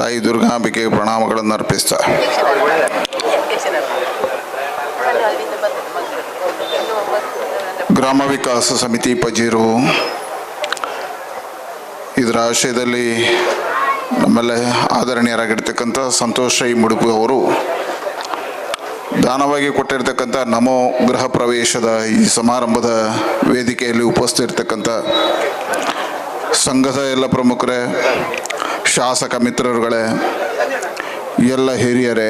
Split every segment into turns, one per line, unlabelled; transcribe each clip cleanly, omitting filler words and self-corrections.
ತಾಯಿ ದುರ್ಗಾಂಬಿಕೆಗೆ ಪ್ರಣಾಮಗಳನ್ನು ಅರ್ಪಿಸ್ತಾ ಗ್ರಾಮ ವಿಕಾಸ ಸಮಿತಿ ಪಜೀರು ಇದರ ಆಶಯದಲ್ಲಿ ನಮ್ಮೆಲ್ಲ ಆದರಣೀಯರಾಗಿರ್ತಕ್ಕಂಥ ಸಂತೋಷ್ ರೈ ಮುಡುಪು ಅವರು ದಾನವಾಗಿ ಕೊಟ್ಟಿರ್ತಕ್ಕಂಥ ನಮೋ ಗೃಹ ಪ್ರವೇಶದ ಈ ಸಮಾರಂಭದ ವೇದಿಕೆಯಲ್ಲಿ ಉಪಸ್ಥಿತಿರ್ತಕ್ಕಂಥ ಸಂಘದ ಎಲ್ಲ ಪ್ರಮುಖರೇ, ಶಾಸಕ ಮಿತ್ರರುಗಳೇ, ಎಲ್ಲ ಹಿರಿಯರೇ,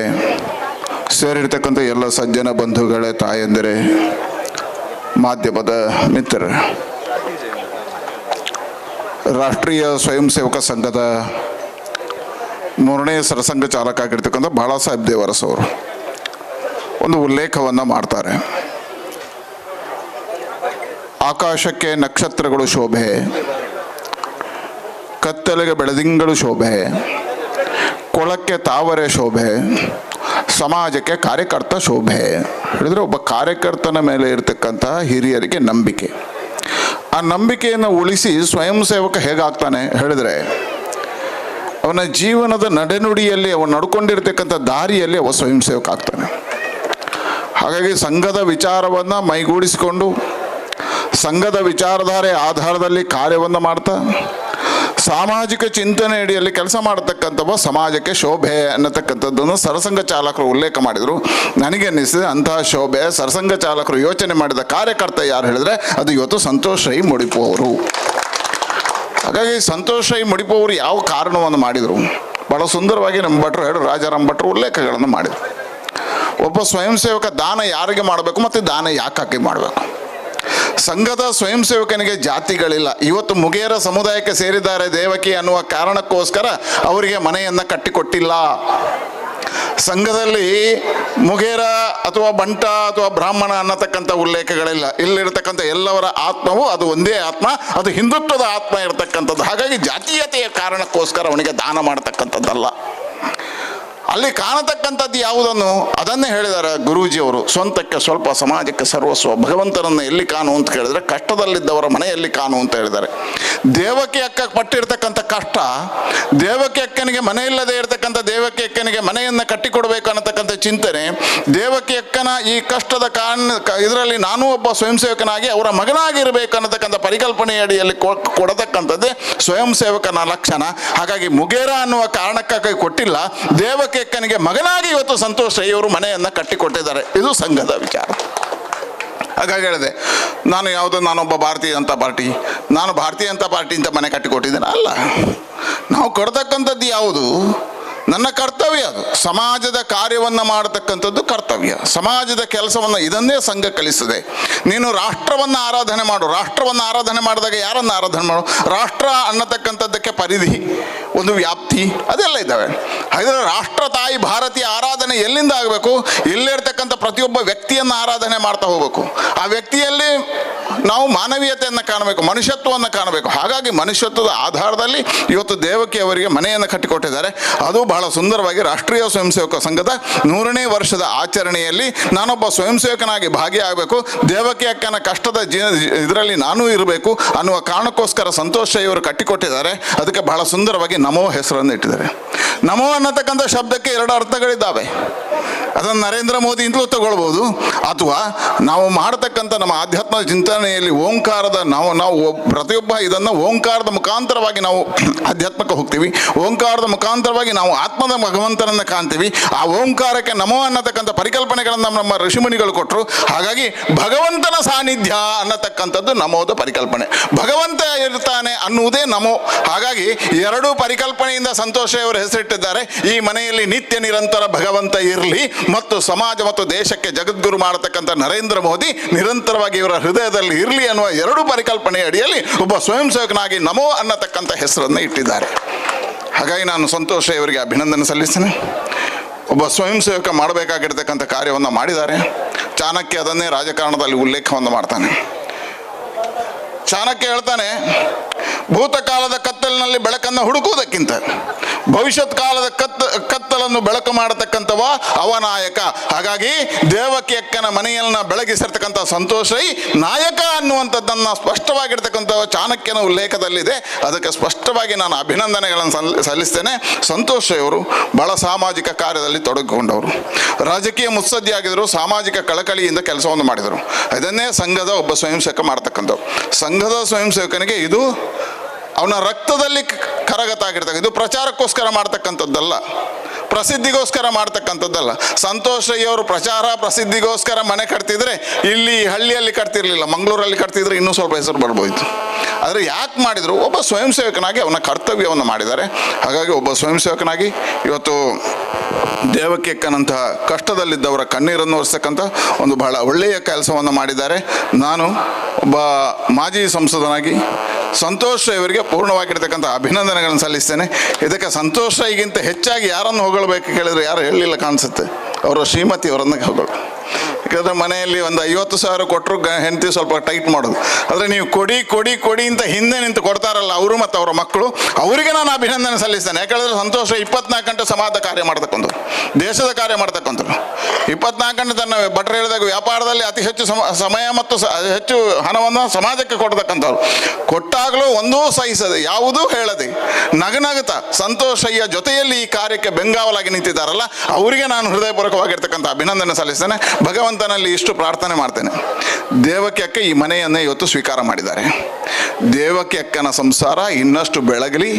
ಸೇರಿರ್ತಕ್ಕಂಥ ಎಲ್ಲ ಸಜ್ಜನ ಬಂಧುಗಳೇ, ತಾಯಂದಿರೇ, ಮಾಧ್ಯಮದ ಮಿತ್ರರೇ, ರಾಷ್ಟ್ರೀಯ ಸ್ವಯಂ ಸೇವಕ ಸಂಘದ 3ನೇ ಸರಸಂಘ ಚಾಲಕ ಆಗಿರ್ತಕ್ಕಂಥ ಬಾಳಾ ಸಾಹೇಬ್ ದೇವರಸ್ ಅವರು ಒಂದು ಉಲ್ಲೇಖವನ್ನು ಮಾಡ್ತಾರೆ. ಆಕಾಶಕ್ಕೆ ನಕ್ಷತ್ರಗಳು ಶೋಭೆ, ಕತ್ತಲೆಗೆ ಬೆಳದಿಂಗಳು ಶೋಭೆ, ಕೊಳಕ್ಕೆ ತಾವರೆ ಶೋಭೆ, ಸಮಾಜಕ್ಕೆ ಕಾರ್ಯಕರ್ತ ಶೋಭೆ. ಹೇಳಿದ್ರೆ ಒಬ್ಬ ಕಾರ್ಯಕರ್ತನ ಮೇಲೆ ಇರತಕ್ಕಂಥ ಹಿರಿಯರಿಗೆ ನಂಬಿಕೆ, ಆ ನಂಬಿಕೆಯನ್ನು ಉಳಿಸಿ ಸ್ವಯಂ ಸೇವಕ ಹೇಗಾಗ್ತಾನೆ ಹೇಳಿದ್ರೆ ಅವನ ಜೀವನದ ನಡೆನುಡಿಯಲ್ಲಿ ಅವನು ನಡ್ಕೊಂಡಿರ್ತಕ್ಕಂಥ ದಾರಿಯಲ್ಲಿ ಅವ ಸ್ವಯಂ ಸೇವಕ ಆಗ್ತಾನೆ. ಹಾಗಾಗಿ ಸಂಘದ ವಿಚಾರವನ್ನು ಮೈಗೂಡಿಸಿಕೊಂಡು ಸಂಘದ ವಿಚಾರಧಾರೆ ಆಧಾರದಲ್ಲಿ ಕಾರ್ಯವನ್ನು ಮಾಡ್ತಾ ಸಾಮಾಜಿಕ ಚಿಂತನೆ ಅಡಿಯಲ್ಲಿ ಕೆಲಸ ಮಾಡತಕ್ಕಂಥವ ಸಮಾಜಕ್ಕೆ ಶೋಭೆ ಅನ್ನತಕ್ಕಂಥದ್ದನ್ನು ಸರಸಂಘ ಚಾಲಕರು ಉಲ್ಲೇಖ ಮಾಡಿದರು. ನನಗೆ ಅನ್ನಿಸಿದೆ ಅಂತಹ ಶೋಭೆ ಸರಸಂಘ ಚಾಲಕರು ಯೋಚನೆ ಮಾಡಿದ ಕಾರ್ಯಕರ್ತ ಯಾರು ಹೇಳಿದ್ರೆ ಅದು ಇವತ್ತು ಸಂತೋಷ್ ರೈ ಮುಡಿಪು ಅವರು. ಹಾಗಾಗಿ ಸಂತೋಷ್ ರೈ ಮುಡಿಪು ಅವರು ಯಾವ ಕಾರಣವನ್ನು ಮಾಡಿದರು, ಭಾಳ ಸುಂದರವಾಗಿ ನಮ್ಮ ಭಟ್ರು ರಾಜಾರಾಮ್ ಭಟ್ರು ಉಲ್ಲೇಖಗಳನ್ನು ಮಾಡಿದರು. ಒಬ್ಬ ಸ್ವಯಂ ಸೇವಕ ದಾನ ಯಾರಿಗೆ ಮಾಡಬೇಕು ಮತ್ತು ದಾನ ಯಾಕೆ ಮಾಡಬೇಕು. ಸಂಘದ ಸ್ವಯಂ ಸೇವಕನಿಗೆ ಜಾತಿಗಳಿಲ್ಲ. ಇವತ್ತು ಮುಗೇರ ಸಮುದಾಯಕ್ಕೆ ಸೇರಿದ್ದಾರೆ ದೇವಕಿ ಅನ್ನುವ ಕಾರಣಕ್ಕೋಸ್ಕರ ಅವರಿಗೆ ಮನೆಯನ್ನು ಕಟ್ಟಿಕೊಟ್ಟಿಲ್ಲ. ಸಂಘದಲ್ಲಿ ಮುಗೇರ ಅಥವಾ ಬಂಟ ಅಥವಾ ಬ್ರಾಹ್ಮಣ ಅನ್ನತಕ್ಕಂಥ ಉಲ್ಲೇಖಗಳಿಲ್ಲ. ಇಲ್ಲಿರ್ತಕ್ಕಂಥ ಎಲ್ಲವರ ಆತ್ಮವು ಅದು ಒಂದೇ ಆತ್ಮ, ಅದು ಹಿಂದುತ್ವದ ಆತ್ಮ ಇರತಕ್ಕಂಥದ್ದು. ಹಾಗಾಗಿ ಜಾತೀಯತೆಯ ಕಾರಣಕ್ಕೋಸ್ಕರ ಅವನಿಗೆ ದಾನ ಮಾಡತಕ್ಕಂಥದ್ದಲ್ಲ. ಅಲ್ಲಿ ಕಾಣತಕ್ಕಂಥದ್ದು ಯಾವುದನ್ನು ಅದನ್ನೇ ಹೇಳಿದ್ದಾರೆ ಗುರೂಜಿಯವರು. ಸ್ವಂತಕ್ಕೆ ಸ್ವಲ್ಪ ಸಮಾಜಕ್ಕೆ ಸರ್ವಸ್ವ. ಭಗವಂತನನ್ನು ಎಲ್ಲಿ ಕಾಣು ಅಂತ ಕೇಳಿದ್ರೆ ಕಷ್ಟದಲ್ಲಿದ್ದವರ ಮನೆಯಲ್ಲಿ ಕಾಣು ಅಂತ ಹೇಳಿದ್ದಾರೆ. ದೇವಕಿ ಅಕ್ಕ ಪಟ್ಟಿರ್ತಕ್ಕಂಥ ಕಷ್ಟ, ದೇವಕಿ ಅಕ್ಕನಿಗೆ ಮನೆ ಇಲ್ಲದೆ ಇರತಕ್ಕಂಥ ದೇವಕಿ ಅಕ್ಕನಿಗೆ ಮನೆಯನ್ನು ಕಟ್ಟಿಕೊಡ್ಬೇಕು ಅನ್ನತಕ್ಕಂಥ ಚಿಂತನೆ, ದೇವಕಿ ಅಕ್ಕನ ಈ ಕಷ್ಟದ ಇದರಲ್ಲಿ ನಾನೂ ಒಬ್ಬ ಸ್ವಯಂ ಸೇವಕನಾಗಿ ಅವರ ಮಗನಾಗಿರಬೇಕು ಅನ್ನತಕ್ಕಂಥ ಪರಿಕಲ್ಪನೆ ಅಡಿಯಲ್ಲಿ ಕೊಡತಕ್ಕಂಥದ್ದೇ ಸ್ವಯಂ ಸೇವಕನ ಲಕ್ಷಣ. ಹಾಗಾಗಿ ಮುಗೇರ ಅನ್ನುವ ಕಾರಣಕ್ಕಾಗಿ ಕೊಟ್ಟಿಲ್ಲ, ದೇವಕಿ ಅಕ್ಕನಿಗೆ ಮಗನಾಗಿ ಇವತ್ತು ಸಂತೋಷ್ ರೈ ಅವರು ಮನೆಯನ್ನು ಕಟ್ಟಿಕೊಟ್ಟಿದ್ದಾರೆ. ಇದು ಸಂಘದ ವಿಚಾರ. ಹಾಗಾಗಿ ಹೇಳಿದೆ, ನಾನೊಬ್ಬ ಭಾರತೀಯ ಜನತಾ ಪಾರ್ಟಿ, ನಾನು ಭಾರತೀಯ ಜನತಾ ಪಾರ್ಟಿ ಅಂತ ಮನೆ ಕಟ್ಟಿಕೊಟ್ಟಿದ್ದೇನೆ ಅಲ್ಲ. ನಾವು ಕೊಡ್ತಕ್ಕಂಥದ್ದು ಯಾವುದು ನನ್ನ ಕರ್ತವ್ಯ. ಅದು ಸಮಾಜದ ಕಾರ್ಯವನ್ನು ಮಾಡತಕ್ಕಂಥದ್ದು ಕರ್ತವ್ಯ, ಸಮಾಜದ ಕೆಲಸವನ್ನು. ಇದನ್ನೇ ಸಂಘ ಕಲಿಸ್ತದೆ. ನೀನು ರಾಷ್ಟ್ರವನ್ನು ಆರಾಧನೆ ಮಾಡು. ರಾಷ್ಟ್ರವನ್ನು ಆರಾಧನೆ ಮಾಡಿದಾಗ ಯಾರನ್ನು ಆರಾಧನೆ ಮಾಡು? ರಾಷ್ಟ್ರ ಅನ್ನತಕ್ಕಂಥದ್ದಕ್ಕೆ ಪರಿಧಿ, ಒಂದು ವ್ಯಾಪ್ತಿ ಅದೆಲ್ಲ ಇದ್ದಾವೆ. ಹಾಗಾದರೆ ರಾಷ್ಟ್ರ ತಾಯಿ ಭಾರತೀಯ ಆರಾಧನೆ ಎಲ್ಲಿಂದ ಆಗಬೇಕು? ಇಲ್ಲಿರ್ತಕ್ಕಂಥ ಪ್ರತಿಯೊಬ್ಬ ವ್ಯಕ್ತಿಯನ್ನು ಆರಾಧನೆ ಮಾಡ್ತಾ ಹೋಗಬೇಕು. ಆ ವ್ಯಕ್ತಿಯಲ್ಲಿ ನಾವು ಮಾನವೀಯತೆಯನ್ನು ಕಾಣಬೇಕು, ಮನುಷ್ಯತ್ವವನ್ನು ಕಾಣಬೇಕು. ಹಾಗಾಗಿ ಮನುಷ್ಯತ್ವದ ಆಧಾರದಲ್ಲಿ ಇವತ್ತು ದೇವಕಿ ಅವರಿಗೆ ಮನೆಯನ್ನು ಕಟ್ಟಿಕೊಟ್ಟಿದ್ದಾರೆ. ಅದು ಬಹಳ ಸುಂದರವಾಗಿ ರಾಷ್ಟ್ರೀಯ ಸ್ವಯಂ ಸೇವಕ ಸಂಘದ 100ನೇ ವರ್ಷದ ಆಚರಣೆಯಲ್ಲಿ ನಾನೊಬ್ಬ ಸ್ವಯಂ ಸೇವಕನಾಗಿ ಭಾಗಿಯಾಗಬೇಕು, ದೇವಕಿ ಅಕ್ಕನ ಕಷ್ಟದ ಇದರಲ್ಲಿ ನಾನೂ ಇರಬೇಕು ಅನ್ನುವ ಕಾರಣಕ್ಕೋಸ್ಕರ ಸಂತೋಷ್ ರೈ ಅವರು ಕಟ್ಟಿಕೊಟ್ಟಿದ್ದಾರೆ. ಅದಕ್ಕೆ ಬಹಳ ಸುಂದರವಾಗಿ ನಮೋ ಹೆಸರನ್ನು ಇಟ್ಟಿದ್ದಾರೆ. ನಮೋ ಅನ್ನತಕ್ಕಂಥ ಶಬ್ದಕ್ಕೆ 2 ಅರ್ಥಗಳಿದ್ದಾವೆ. ಅದನ್ನು ನರೇಂದ್ರ ಮೋದಿ ಅಂತಲೂ ತಗೊಳ್ಬೋದು, ಅಥವಾ ನಾವು ಮಾಡತಕ್ಕಂಥ ನಮ್ಮ ಆಧ್ಯಾತ್ಮ ಚಿಂತನೆಯಲ್ಲಿ ಓಂಕಾರದ ನಾವು ಪ್ರತಿಯೊಬ್ಬ ಇದನ್ನು ಓಂಕಾರದ ಮುಖಾಂತರವಾಗಿ ನಾವು ಆಧ್ಯಾತ್ಮಕ್ಕೆ ಹೋಗ್ತೀವಿ. ಓಂಕಾರದ ಮುಖಾಂತರವಾಗಿ ನಾವು ಆತ್ಮದ ಭಗವಂತನನ್ನು ಕಾಣ್ತೀವಿ. ಆ ಓಂಕಾರಕ್ಕೆ ನಮೋ ಅನ್ನತಕ್ಕಂಥ ಪರಿಕಲ್ಪನೆಗಳನ್ನು ನಮ್ಮ ಋಷಿಮುನಿಗಳು ಕೊಟ್ಟರು. ಹಾಗಾಗಿ ಭಗವಂತನ ಸಾನ್ನಿಧ್ಯ ಅನ್ನತಕ್ಕಂಥದ್ದು ನಮೋದ ಪರಿಕಲ್ಪನೆ. ಭಗವಂತ ಇರ್ತಾನೆ ಅನ್ನುವುದೇ ನಮೋ. ಹಾಗಾಗಿ 2 ಪರಿಕಲ್ಪನೆಯಿಂದ ಸಂತೋಷ್ ಅವರು ಹೆಸರಿಟ್ಟಿದ್ದಾರೆ. ಈ ಮನೆಯಲ್ಲಿ ನಿತ್ಯ ನಿರಂತರ ಭಗವಂತ ಇರಲಿ ಮತ್ತು ಸಮಾಜ ಮತ್ತು ದೇಶಕ್ಕೆ ಜಗದ್ಗುರು ಮಾಡತಕ್ಕಂಥ ನರೇಂದ್ರ ಮೋದಿ ನಿರಂತರವಾಗಿ ಇವರ ಹೃದಯದಲ್ಲಿ ಇರಲಿ ಅನ್ನುವ 2 ಪರಿಕಲ್ಪನೆ ಅಡಿಯಲ್ಲಿ ಒಬ್ಬ ಸ್ವಯಂ ಸೇವಕನಾಗಿ ನಮೋ ಅನ್ನತಕ್ಕಂಥ ಹೆಸರನ್ನು ಇಟ್ಟಿದ್ದಾರೆ. ಹಾಗಾಗಿ ನಾನು ಸಂತೋಷ್ ಅವರಿಗೆ ಅಭಿನಂದನೆ ಸಲ್ಲಿಸ್ತೇನೆ. ಒಬ್ಬ ಸ್ವಯಂ ಸೇವಕ ಮಾಡಬೇಕಾಗಿರ್ತಕ್ಕಂಥ ಕಾರ್ಯವನ್ನು ಮಾಡಿದ್ದಾರೆ. ಚಾಣಕ್ಯ ಅದನ್ನೇ ರಾಜಕಾರಣದಲ್ಲಿ ಉಲ್ಲೇಖವನ್ನು ಮಾಡ್ತಾನೆ. ಚಾಣಕ್ಯ ಹೇಳ್ತಾನೆ, ಭೂತಕಾಲದ ಕತ್ತಲಿನಲ್ಲಿ ಬೆಳಕನ್ನು ಹುಡುಕುವುದಕ್ಕಿಂತ ಭವಿಷ್ಯತ್ ಕಾಲದ ಕತ್ತಲನ್ನು ಬೆಳಕು ಮಾಡತಕ್ಕಂಥವ ಅವನಾಯಕ. ಹಾಗಾಗಿ ದೇವಕಿ ಅಕ್ಕನ ಮನೆಯನ್ನ ಬೆಳಗಿಸಿರ್ತಕ್ಕಂಥ ಸಂತೋಷ ನಾಯಕ ಅನ್ನುವಂಥದ್ದನ್ನು ಸ್ಪಷ್ಟವಾಗಿರ್ತಕ್ಕಂಥ ಚಾಣಕ್ಯನ ಉಲ್ಲೇಖದಲ್ಲಿದೆ. ಅದಕ್ಕೆ ಸ್ಪಷ್ಟವಾಗಿ ನಾನು ಅಭಿನಂದನೆಗಳನ್ನು ಸಲ್ಲಿಸ್ತೇನೆ. ಸಂತೋಷ್ ಇವರು ಬಹಳ ಸಾಮಾಜಿಕ ಕಾರ್ಯದಲ್ಲಿ ತೊಡಗಿಕೊಂಡವರು, ರಾಜಕೀಯ ಮುತ್ಸದ್ದಿಯಾಗಿದ್ದರು, ಸಾಮಾಜಿಕ ಕಳಕಳಿಯಿಂದ ಕೆಲಸವನ್ನು ಮಾಡಿದರು. ಇದನ್ನೇ ಸಂಘದ ಒಬ್ಬ ಸ್ವಯಂ ಸೇವಕ ಮಾಡ್ತಕ್ಕಂಥವ್ರು. ಸಂಘದ ಸ್ವಯಂ ಸೇವಕನಿಗೆ ಇದು ಅವನ ರಕ್ತದಲ್ಲಿ ಕರಗತಾಗಿರ್ತಕ್ಕ, ಇದು ಪ್ರಚಾರಕ್ಕೋಸ್ಕರ ಮಾಡ್ತಕ್ಕಂಥದ್ದಲ್ಲ, ಪ್ರಸಿದ್ಧಿಗೋಸ್ಕರ ಮಾಡ್ತಕ್ಕಂಥದ್ದಲ್ಲ. ಸಂತೋಷ್ ಅವರು ಪ್ರಚಾರ ಪ್ರಸಿದ್ಧಿಗೋಸ್ಕರ ಮನೆ ಕಟ್ತಿದ್ರೆ ಇಲ್ಲಿ ಹಳ್ಳಿಯಲ್ಲಿ ಕಟ್ತಿರ್ಲಿಲ್ಲ, ಮಂಗಳೂರಲ್ಲಿ ಕಟ್ತಿದ್ರೆ ಇನ್ನೂ ಸ್ವಲ್ಪ ಹೆಸರು ಬರ್ಬೋಯಿತು. ಆದರೆ ಯಾಕೆ ಮಾಡಿದರು? ಒಬ್ಬ ಸ್ವಯಂ ಸೇವಕನಾಗಿ ಅವನ ಕರ್ತವ್ಯವನ್ನು ಮಾಡಿದ್ದಾರೆ. ಹಾಗಾಗಿ ಒಬ್ಬ ಸ್ವಯಂ ಸೇವಕನಾಗಿ ಇವತ್ತು ದೇವಕಿ ಅಕ್ಕನಂತಹ ಕಷ್ಟದಲ್ಲಿದ್ದವರ ಕಣ್ಣೀರನ್ನು ಒರೆಸ್ತಕ್ಕಂಥ ಒಂದು ಬಹಳ ಒಳ್ಳೆಯ ಕೆಲಸವನ್ನು ಮಾಡಿದ್ದಾರೆ. ನಾನು ಒಬ್ಬ ಮಾಜಿ ಸಂಸದನಾಗಿ ಸಂತೋಷ್ ಇವರಿಗೆ ಪೂರ್ಣವಾಗಿರ್ತಕ್ಕಂಥ ಅಭಿನಂದನೆಗಳನ್ನು ಸಲ್ಲಿಸ್ತೇನೆ. ಇದಕ್ಕೆ ಸಂತೋಷ್ ಈಗಿಂತ ಹೆಚ್ಚಾಗಿ ಯಾರನ್ನು ಹೊಗಳಬೇಕು ಕೇಳಿದರೆ ಯಾರು ಹೇಳಲಿಲ್ಲ ಕಾಣಿಸುತ್ತೆ, ಅವರ ಶ್ರೀಮತಿಯವರನ್ನು ಹೊಗಳು. ಯಾಕಂದರೆ ಮನೆಯಲ್ಲಿ ಒಂದು 50,000 ಕೊಟ್ಟರು ಹೆಂಡತಿ ಸ್ವಲ್ಪ ಟೈಟ್ ಮಾಡೋದು. ಆದರೆ ನೀವು ಕೊಡಿ ಕೊಡಿ ಕೊಡಿ ಅಂತ ಹಿಂದೆ ನಿಂತು ಕೊಡ್ತಾರಲ್ಲ ಅವರು ಮತ್ತು ಅವರ ಮಕ್ಕಳು, ಅವರಿಗೆ ನಾನು ಅಭಿನಂದನೆ ಸಲ್ಲಿಸ್ತೇನೆ. ಯಾಕಂದರೆ ಸಂತೋಷ 24 ಗಂಟೆ ಸಮಾಜದ ಕಾರ್ಯ ಮಾಡ್ತಕ್ಕಂಥವ್ರು, ದೇಶದ ಕಾರ್ಯ ಮಾಡ್ತಕ್ಕಂಥವ್ರು. 24 ಗಂಟೆ ತನ್ನ ಭಟ್ರು ಹೇಳಿದಾಗ ವ್ಯಾಪಾರದಲ್ಲಿ ಅತಿ ಹೆಚ್ಚು ಸಮಯ ಮತ್ತು ಹೆಚ್ಚು ಹಣವನ್ನು ಸಮಾಜಕ್ಕೆ ಕೊಡ್ತಕ್ಕಂಥವ್ರು. ಕೊಟ್ಟಾಗಲೂ ಒಂದೂ ಸಹಿಸದೆ ಯಾವುದೂ ಹೇಳದೆ ನಗನಗುತ್ತ ಸಂತೋಷಯ್ಯ ಜೊತೆಯಲ್ಲಿ ಈ ಕಾರ್ಯಕ್ಕೆ ಬೆಂಗಾವಲಾಗಿ ನಿಂತಿದ್ದಾರಲ್ಲ, ಅವರಿಗೆ ನಾನು ಹೃದಯಪೂರ್ವಕವಾಗಿರ್ತಕ್ಕಂಥ ಅಭಿನಂದನೆ ಸಲ್ಲಿಸ್ತೇನೆ. ಭಗವಂತನಲ್ಲಿ ಇಷ್ಟು ಪ್ರಾರ್ಥನೆ ಮಾಡ್ತೇನೆ, ದೇವಕಿ ಅಕ್ಕ ಈ ಮನೆಯನ್ನೇ ಇವತ್ತು ಸ್ವೀಕಾರ ಮಾಡಿದ್ದಾರೆ. ದೇವಕಿ ಅಕ್ಕನ ಸಂಸಾರ ಇನ್ನಷ್ಟು ಬೆಳಗಲಿ,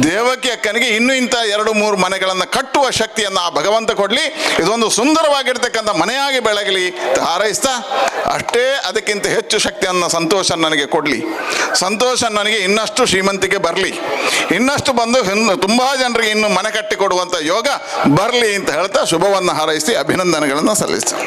ದೇವಕಿ ಅಕ್ಕನಿಗೆ ಇನ್ನೂ ಇಂಥ 2-3 ಮನೆಗಳನ್ನು ಕಟ್ಟುವ ಶಕ್ತಿಯನ್ನು ಆ ಭಗವಂತ ಕೊಡಲಿ, ಇದೊಂದು ಸುಂದರವಾಗಿರ್ತಕ್ಕಂಥ ಮನೆಯಾಗಿ ಬೆಳಗಲಿ ಹಾರೈಸ್ತಾ, ಅಷ್ಟೇ ಅದಕ್ಕಿಂತ ಹೆಚ್ಚು ಶಕ್ತಿಯನ್ನು ಸಂತೋಷ ನನಗೆ ಕೊಡಲಿ, ಸಂತೋಷ ನನಗೆ ಇನ್ನಷ್ಟು ಶ್ರೀಮಂತಿಕೆ ಬರಲಿ, ಇನ್ನಷ್ಟು ಬಂದು ತುಂಬ ಜನರಿಗೆ ಇನ್ನು ಮನೆ ಕಟ್ಟಿಕೊಡುವಂಥ ಯೋಗ ಬರಲಿ ಅಂತ ಹೇಳ್ತಾ ಶುಭವನ್ನು ಹಾರೈಸಿ ಅಭಿನಂದನೆಗಳನ್ನು ಸಲ್ಲಿಸ್ತೀನಿ.